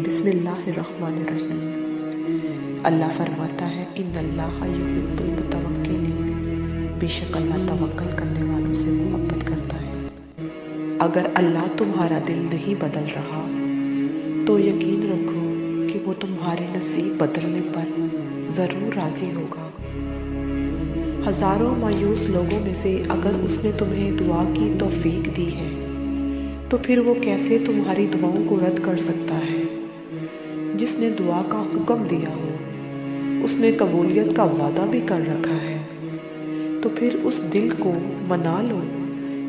بسم اللہ الرحمن الرحیم۔ اللہ فرماتا ہے ان اللہ یحب المتوکلین، بے شک اللہ توکل کرنے والوں سے محبت کرتا ہے۔ اگر اللہ تمہارا دل نہیں بدل رہا تو یقین رکھو کہ وہ تمہارے نصیب بدلنے پر ضرور راضی ہوگا۔ ہزاروں مایوس لوگوں میں سے اگر اس نے تمہیں دعا کی توفیق دی ہے تو پھر وہ کیسے تمہاری دعاؤں کو رد کر سکتا ہے؟ جس نے دعا کا حکم دیا ہو اس نے قبولیت کا وعدہ بھی کر رکھا ہے، تو پھر اس دل کو منا لو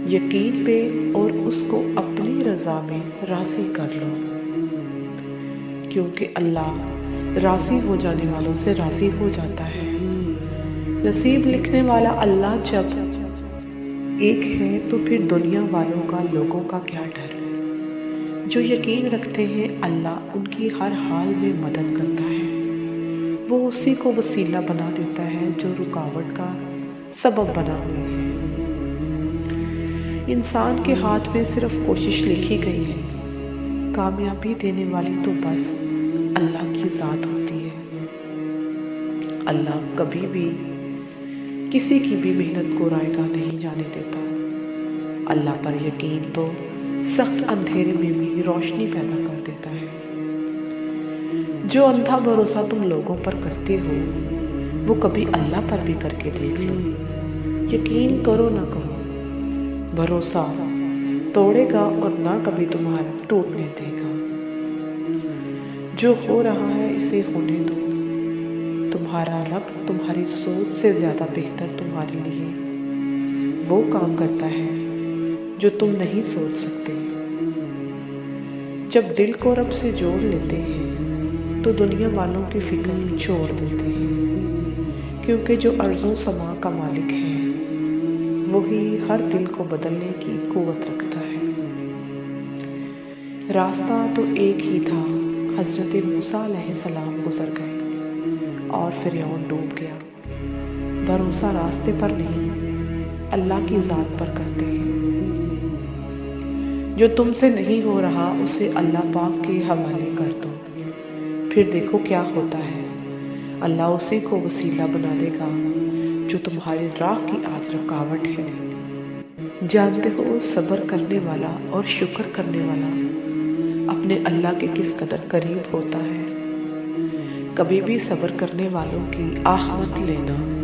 یقین پہ اور اس کو اپنی رضا میں راضی کر لو، کیونکہ اللہ راضی ہو جانے والوں سے راضی ہو جاتا ہے۔ نصیب لکھنے والا اللہ جب ایک ہے تو پھر دنیا والوں کا، لوگوں کا کیا ڈر؟ جو یقین رکھتے ہیں اللہ ان کی ہر حال میں مدد کرتا ہے، وہ اسی کو وسیلہ بنا دیتا ہے جو رکاوٹ کا سبب بنا ہوئی ہے۔ انسان کے ہاتھ میں صرف کوشش لکھی گئی ہے، کامیابی دینے والی تو بس اللہ کی ذات ہوتی ہے۔ اللہ کبھی بھی کسی کی بھی محنت کو رائے گاہ نہیں جانے دیتا۔ اللہ پر یقین تو سخت اندھیرے میں بھی روشنی پیدا کر دیتا ہے۔ جو اندھا بھروسہ تم لوگوں پر کرتے ہو وہ کبھی اللہ پر بھی کر کے دیکھ لو۔ یقین کرو نہ کرو، بھروسہ توڑے گا اور نہ کبھی تمہارا ٹوٹنے دے گا۔ جو ہو رہا ہے اسے ہونے دو، تمہارا رب تمہاری سوچ سے زیادہ بہتر تمہارے لیے وہ کام کرتا ہے جو تم نہیں سوچ سکتے۔ جب دل کو رب سے جوڑ لیتے ہیں تو دنیا والوں کی فکر چھوڑ دیتے ہیں، کیونکہ جو ارض و سما کا مالک ہے وہی ہر دل کو بدلنے کی قوت رکھتا ہے۔ راستہ تو ایک ہی تھا، حضرت موسیٰ علیہ السلام گزر گئے اور فرعون ڈوب گیا۔ بھروسہ راستے پر نہیں اللہ کی ذات پر کرتے ہیں۔ جو تم سے نہیں ہو رہا اسے اللہ پاک کے حوالے کر دو، پھر دیکھو کیا ہوتا ہے۔ اللہ اسی کو وسیلہ بنا دے گا جو تمہاری راہ کی آج رکاوٹ ہے۔ جانتے ہو صبر کرنے والا اور شکر کرنے والا اپنے اللہ کے کس قدر قریب ہوتا ہے۔ کبھی بھی صبر کرنے والوں کی آہ مت لینا۔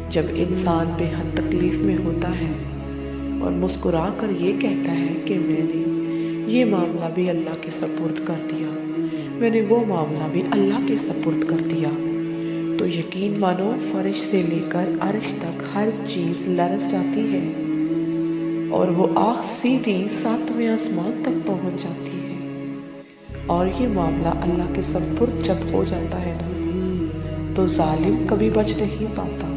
جب انسان بے حد تکلیف میں ہوتا ہے اور مسکرا کر یہ کہتا ہے کہ میں نے یہ معاملہ بھی اللہ کے سپرد کر دیا، میں نے وہ معاملہ بھی اللہ کے سپرد کر دیا، تو یقین مانو فرش سے لے کر عرش تک ہر چیز لرز جاتی ہے اور وہ آہ سیدھی 7ویں آسمان تک پہنچ جاتی ہے۔ اور یہ معاملہ اللہ کے سپرد جب ہو جاتا ہے نا تو ظالم کبھی بچ نہیں پاتا۔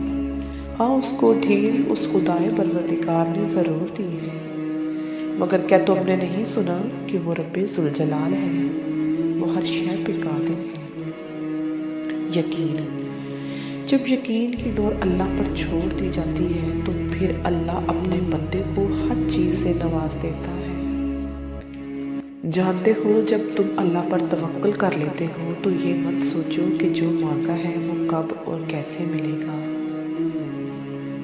ہاں اس کو ڈھیل اس خدائے پروردگار نے ضرور دی ہے، مگر کیا تم نے نہیں سنا کہ وہ رب ذوالجلال ہے، وہ ہر شے پہ قادر ہے۔ یقین، جب یقین کی ڈور اللہ پر چھوڑ دی جاتی ہے تو پھر اللہ اپنے بندے کو ہر چیز سے نواز دیتا ہے۔ جانتے ہو جب تم اللہ پر توکل کر لیتے ہو تو یہ مت سوچو کہ جو مانگا ہے وہ کب اور کیسے ملے گا،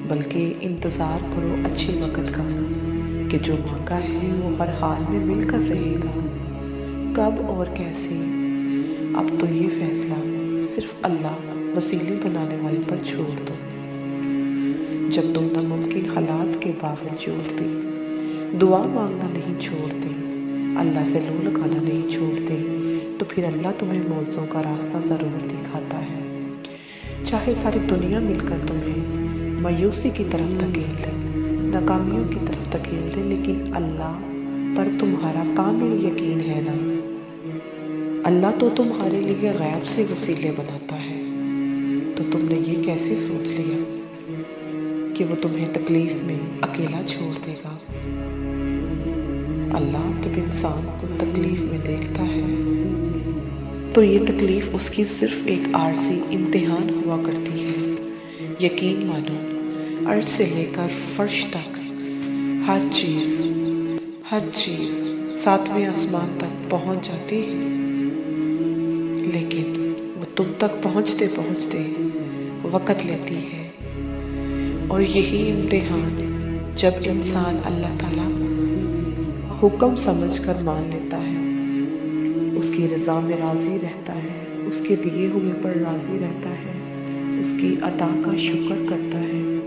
بلکہ انتظار کرو اچھے وقت کا کہ جو مانگا ہے وہ ہر حال میں مل کر رہے گا۔ کب اور کیسے، اب تو یہ فیصلہ صرف اللہ وسیلے بنانے والے پر چھوڑ دو۔ جب تم ناممکن حالات کے باوجود بھی دعا مانگنا نہیں چھوڑتے، اللہ سے لو لگانا نہیں چھوڑتے، تو پھر اللہ تمہیں معجزوں کا راستہ ضرور دکھاتا ہے۔ چاہے ساری دنیا مل کر تمہیں مایوسی کی طرف دھکیل دے، ناکامیوں کی طرف دھکیل دے، لیکن اللہ پر تمہارا کامل یقین ہے نا۔ اللہ تو تمہارے لیے غیب سے وسیلے بناتا ہے، تو تم نے یہ کیسے سوچ لیا کہ وہ تمہیں تکلیف میں اکیلا چھوڑ دے گا؟ اللہ جب انسان کو تکلیف میں دیکھتا ہے تو یہ تکلیف اس کی صرف ایک عارضی امتحان ہوا کرتی ہے۔ یقین مانو عرش سے لے کر فرش تک ہر چیز 7ویں آسمان تک پہنچ جاتی ہے، لیکن وہ تم تک پہنچتے پہنچتے وقت لیتی ہے۔ اور یہی امتحان جب انسان اللہ تعالیٰ حکم سمجھ کر مان لیتا ہے، اس کی رضا میں راضی رہتا ہے، اس کے دیے ہوئے پر راضی رہتا ہے، اس کی عطا کا شکر کرتا ہے،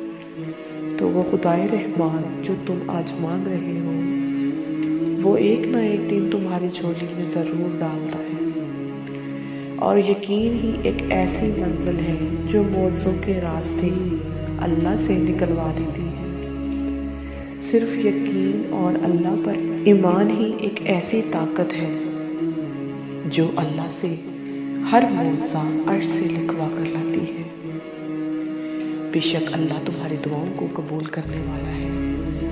تو وہ خدائے رحمان جو تم آج مانگ رہے ہو، وہ ایک نہ ایک دن تمہاری جھولی میں ضرور ڈالتا ہے۔ اور یقین ہی ایک ایسی منزل ہے جو معجزوں کے راستے اللہ سے نکلوا دیتی ہے۔ صرف یقین اور اللہ پر ایمان ہی ایک ایسی طاقت ہے جو اللہ سے ہر معجزہ عرش سے لکھوا کر لاتی ہے۔ بے شک اللہ تمہاری دعاؤں کو قبول کرنے والا ہے،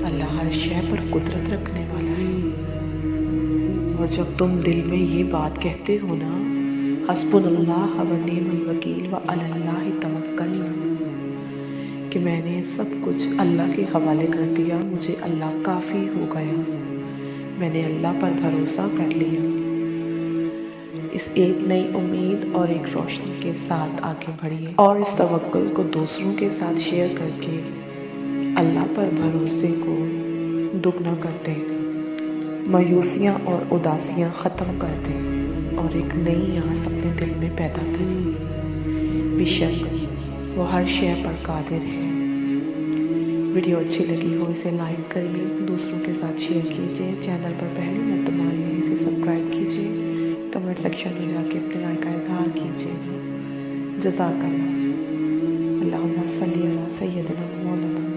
اللہ ہر شے پر قدرت رکھنے والا ہے۔ اور جب تم دل میں یہ بات کہتے ہو نا، حسبنا اللہ و نعم الوکیل وعلی اللہ توکلنا، کہ میں نے سب کچھ اللہ کے حوالے کر دیا، مجھے اللہ کافی ہو گیا، میں نے اللہ پر بھروسہ کر لیا، اس ایک نئی امید اور ایک روشنی کے ساتھ آگے بڑھیے اور اس توکل کو دوسروں کے ساتھ شیئر کر کے اللہ پر بھروسے کو دگنا کر دیں، مایوسیاں اور اداسیاں ختم کر دیں اور ایک نئی آس اپنے دل میں پیدا کریں۔ بے شک وہ ہر شے پر قادر ہے۔ ویڈیو اچھی لگی ہو اسے لائک کریے، دوسروں کے ساتھ شیئر کیجیے، چینل پر پہلی مرتبہ آئے ہیں اسے سبسکرائب کیجیے، کمنٹ سیکشن میں جا کے اپنے رائے کا اظہار کیجیے۔ جزاک اللہ۔ اللہم صلی علی سیدنا مولانا